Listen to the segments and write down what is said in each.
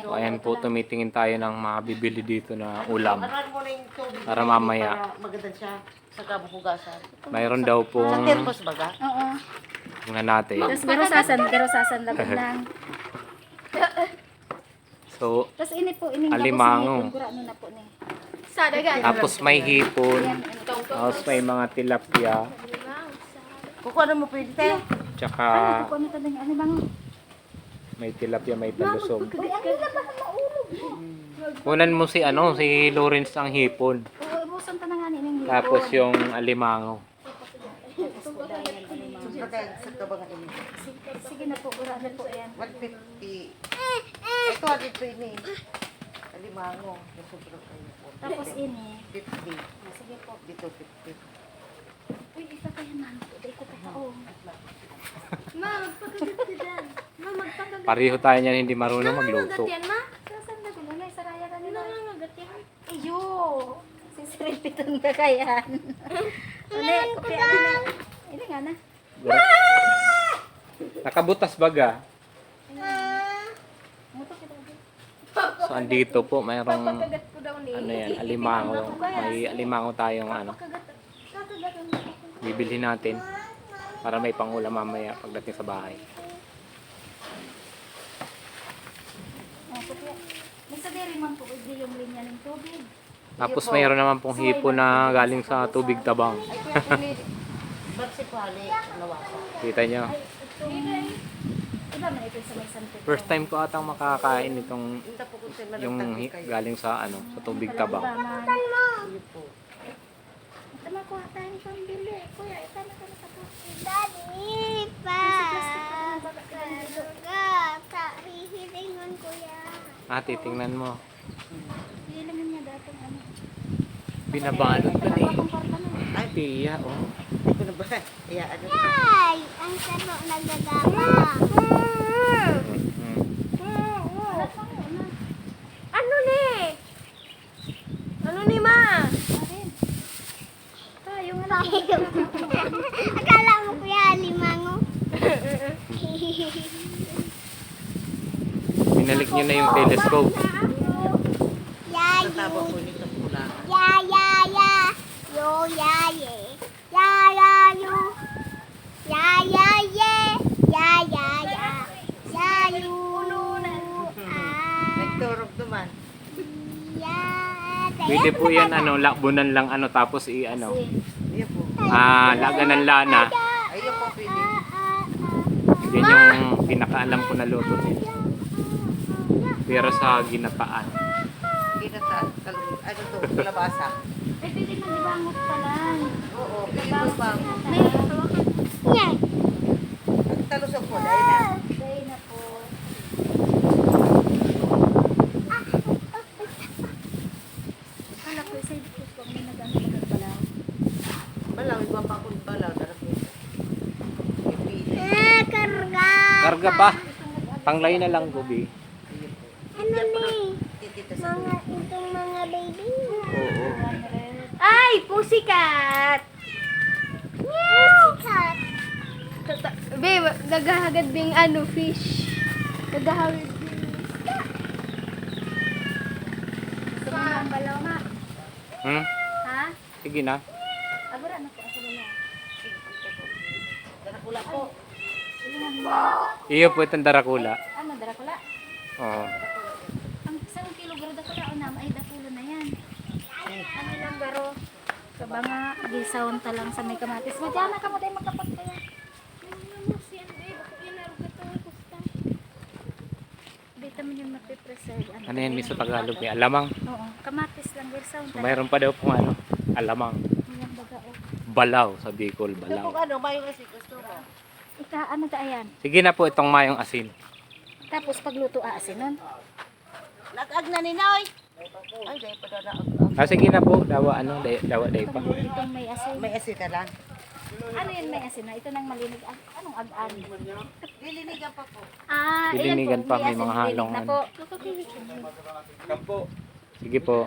So, ayan po, tumitingin tayo ng mabibili dito na ulam. Para mamaya. Maganda siya sa kabuhugasan. Mayroon daw Sa pong termos baga? Oo. tingnan natin. Tapos garusasan laban lang. So, Tapos ini po, ining alimango. kurano na po ni. Sa dagan. Tapos may hipon. Tapos may mga tilapia. Kukuha na mo pwede tayo. Tsaka Ano po nito ng alimango? may tilapia, may talusog. Ay, ang nila ba maulog? Kunan mo si si Lawrence ang hipon. Oo, ibusan ta na nga ning. Tapos yung alimango. Sa kabangan ini. Sige na po, kurano po yan. 150. Ito, 150 ini. Alimango. Sobrang kayo po. Tapos ini. 50. Sige po. Dito 50. Uy, isa pa yan, ma'am. Dito pa ka. Oo. Ma, magpakagat ka dyan. Ma, magpakagat. Pareho tayo niyan hindi marunong magluto. Nangangagat yan, ma. Saan na gano'n? May saraya ka nila. Nangangagat yan. Iyo! Sisiripitan ka kayan. Uli, kopya na. Ini nga na. Nakabutas baga. Muto kita. So andito po mayroong Pagkagat ko daw ni. alimango. May alimango tayong bibili natin para may pangulam mamaya pagdating sa bahay. Oh, kopya. May sa dairy man po, hindi yung linya ng tubig. Tapos mayroon naman pong hipon na galing sa tubig tabang. Ay, kuya po ni. Barsi po hali. Nawasa. Kita nyo. Iba man ito sa may santo. First time ko atang makakain itong Hindi po kung sino yung galing sa sa tubig tabang. Iyo po. Ito na kuha tayo pambili. Kuya, ito na ka tapos. Daddy, pa. Karga, hihilingon ko yan. Titingnan mo. Hilingan niya datong ano. Binabalot pa eh. Komporta na. Ay, piya oh. Ito na ba? Iya, ano? Ay, ang sarap nagagama. Alat mo na. Ano ni? Ano ni, ma? Arin. Yung ano. Akala mo kuya limango. Binalik nyo na yung telescope. Yayo. Taba po nito pula. Ya, ya, ya. Yo, ya, ye. Ya, ya, yo. Ya, ya, ye. Ya, ya, ya. Ya, yo. Nagturog naman. Ya, Pwede po yan lakbunan lang tapos Iya po. laga ng lana. Ayun po pwede. Yan yung pinakaalam ko na luto nila. Pero sa ginataan. Ginataan. Ano to? Kalabasa. Ay, pwede man di bangot pa lang. Oo. Pwede ba? Yan. Ang talusok po. Dahil na. Dahil na po. Kala ko isa dito po may nag-ano pala. Balaw. Iba pa akong balaw. Darap yun. Ipili. Karga. Karga pa. Panglay na lang gubi. Ano ni? Titita sa Itong mga baby. Oo. Ay, pusikat! Pussycat. Babe, nagahagad bing fish. Nagahagad bing Ito na ang balaw ma. Ha? Sige na. Agora na po ako na. Darakula po. Iyo po itong darakula. Ano, darakula? Oo. Ang isang kilo garo darakula o na, ay dakulo na yan. Ano lang garo? Kabanga, gisawon ta lang sa may kamatis. Madyana ka mo tayo magkapat kaya. Dito mo yung mapipreserve. Ano yan, Miss, sa Tagalog eh? Alamang. Oo, kamatis lang gisawon So, ta. mayroon pa daw pong alamang. Yung baga o. Balaw sa Bicol, Ito po balaw. mayo kasi gusto mo. Ano ka ayan? Sige na po itong mayong asin. Tapos pagluto aasin nun. Nag-ag na ni Noy. Ay, dahil pa daw na. Sige na po. Dawa dawa day pa. Itong may asin. May asin ka lang. Ano yun may asin na? Ito nang malinig. Anong ag-an? Lilinigan pa po. Ah, Dilinigan ayan po. pa, may asin, mga malinig halong na ano. po. Sige po.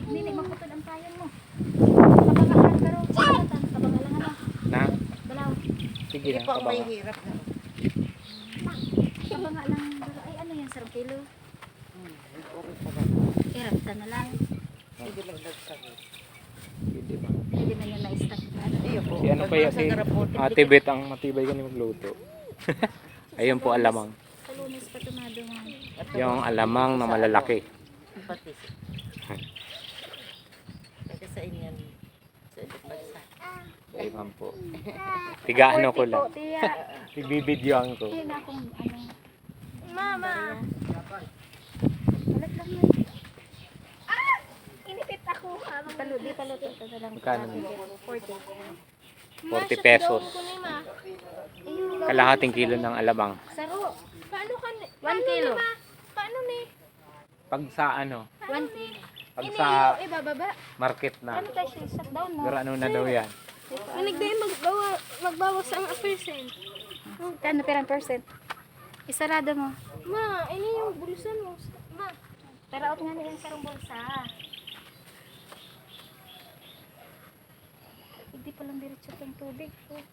Hindi, magputol ang kayan mo. Kabangaan ka ro. Kabangaan Sige Hindi na, po ako may kabanga. hirap na. Kabanga lang. Baro. Ay, ano yan? 1 kilo? Okay pa ba? Irapta na lang. Hindi lang nagsakit. Pwede ba? Hindi man yan na-stack na. Iyo po. Si ano pa yan, si Ate Beth ang matibay ka ni magluto. Ayun po alamang. Sa Lunes pa tumadungan. Yung alamang na malalaki. Pati. Kasi sa inyan. Sa ibang bansa. Ayun po. Tiga ano ko lang. Tiya. Ibibidyoan ko. Tiya na kung ano. Mama. Balat lang na. Inipit ako. Talo, di talo. Ito na lang. Magkano? 40. 40 pesos. Ma. Kalahating kilo ng alamang. Saro. Paano ka? 1 kilo. Paano ni? Pag sa ano, 1 kilo. pag sa Ibababa. market na. Ano tayo siya? Shut down mo. Pero ano na daw yan? Nagdayo magbawas ang percent. Kano perang percent? Isarado mo. Ma, ini yung bulusan mo. Ma. Pero out nga nila yung sarong bulsa. Hindi pa lang diretso itong tubig. Oh.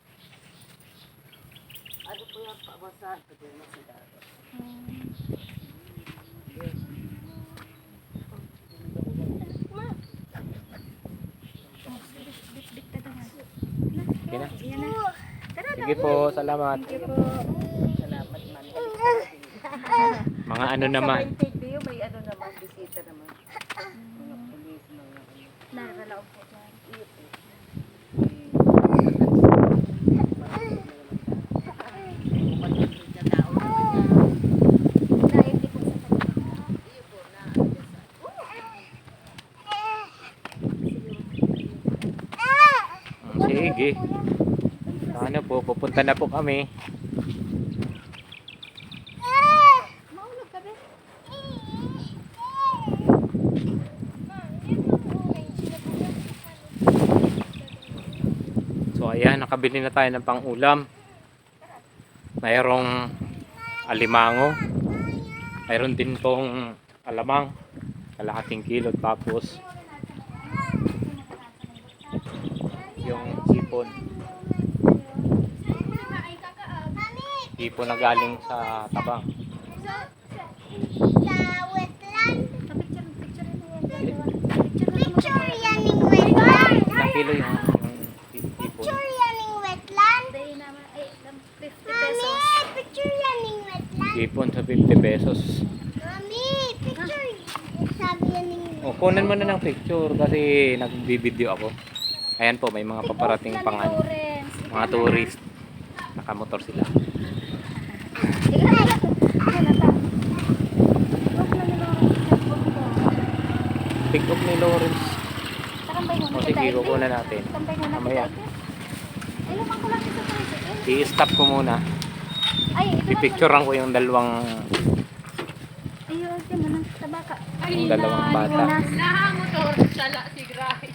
Ano po yung pabasahan? Pwede mo sila. Bit-bit na daw. Sige na. Yan na. Tara na. Sige po, salamat. Thank you po. Salamat man. Mga ano Sa naman. interview, may ano naman, bisita naman. Mga pulis, mga ano. Naralaog po dyan. Iyo po. Dahil di po sa kanila. Sige. Ano po, pupunta na po kami. Maulog ka ba? So ayan, nakabili na tayo ng pang-ulam. Mayroong alimango. Mayroon din pong alamang. Kalahating kilo. Tapos yung sipon. Sipon na galing sa tabang. Sa wetland. Picture mo yan. Picture yan yung wetland. Ilang kilo yung sipon? Picture yan yung wetland. Dahil naman, ay, 50 Mami, pesos. picture yan yung wetland. Sipon sa 50 pesos. Mami, picture. Sabi yan yung O, kunan mo na ng picture kasi nagbibideo ako. Ayan po, may mga paparating pang ano, mga tourist. Nakamotor sila. Pick up ni Lawrence. O sige, kukunan natin. Mamaya. Ay, lumang ko lang sa tricycle. I-stop ko muna. Ay, ito na. I-picturean ko yung dalawang Ayun, ito mo ng tabaka. yung dalawang bata. Unas. Nahamotor. Sala si Grahe.